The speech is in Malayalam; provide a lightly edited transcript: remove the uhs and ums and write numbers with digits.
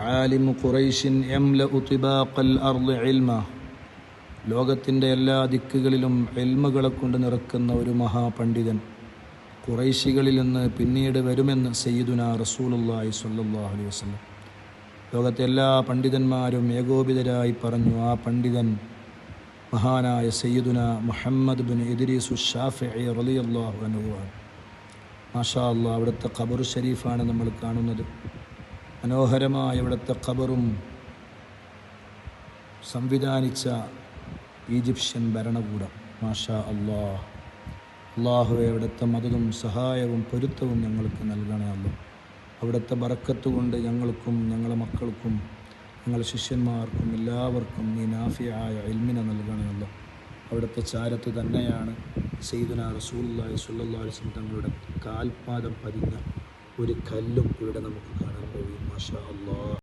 ആലിമു ഖുറൈശിൻ യംലഉ തിബാഖൽ അർളി ഇൽമ. ലോകത്തിൻ്റെ എല്ലാ ദിക്കുകളിലും ഇൽമുകളെ കൊണ്ട് നിറക്കുന്ന ഒരു മഹാപണ്ഡിതൻ ഖുറൈശികളിൽ നിന്ന് പിന്നീട് വരുമെന്ന് സയ്യിദുനാ റസൂലുള്ളാഹി സ്വല്ലല്ലാഹു അലൈഹി വസല്ലം. ലോകത്തെ എല്ലാ പണ്ഡിതന്മാരും ഏകോപിതരായി പറഞ്ഞു, ആ പണ്ഡിതൻ മഹാനായ സയ്യിദുനാ മുഹമ്മദ് ബിൻ ഇദ്രീസു ശാഫിഈ റളിയല്ലാഹു അൻഹു ആണ്. മാഷാ അല്ലാഹ്, അവിടുത്തെ ഖബർ ഷരീഫാണ് നമ്മൾ കാണുന്നത്. മനോഹരമായ ഇവിടുത്തെ ഖബറും സംവിധാനിച്ച ഈജിപ്ഷ്യൻ ഭരണകൂടം. മാഷാ അല്ലാഹ്. അല്ലാഹുവേ, അവിടുത്തെ മദതും സഹായവും പൊരുത്തവും ഞങ്ങൾക്ക് നൽകണേ അല്ലാഹ്. അവിടുത്തെ ബറക്കത്ത് കൊണ്ട് ഞങ്ങൾക്കും ഞങ്ങളുടെ മക്കൾക്കും ഞങ്ങളുടെ ശിഷ്യന്മാർക്കും എല്ലാവർക്കും നീ നാഫിയായ ഇൽമിനെ നൽകണേ അല്ലാഹ്. അവിടുത്തെ ചാരത്ത് തന്നെയാണ് സയ്യിദുനാ റസൂലുള്ളാഹി സ്വല്ലല്ലാഹു അലൈഹി വസല്ലം തങ്ങളുടെ കാൽപാദം പതിഞ്ഞ ഒരു കല്ലും ഇവിടെ നമുക്ക് കാണാൻ കഴിയും. മാഷാ അല്ലാഹ്.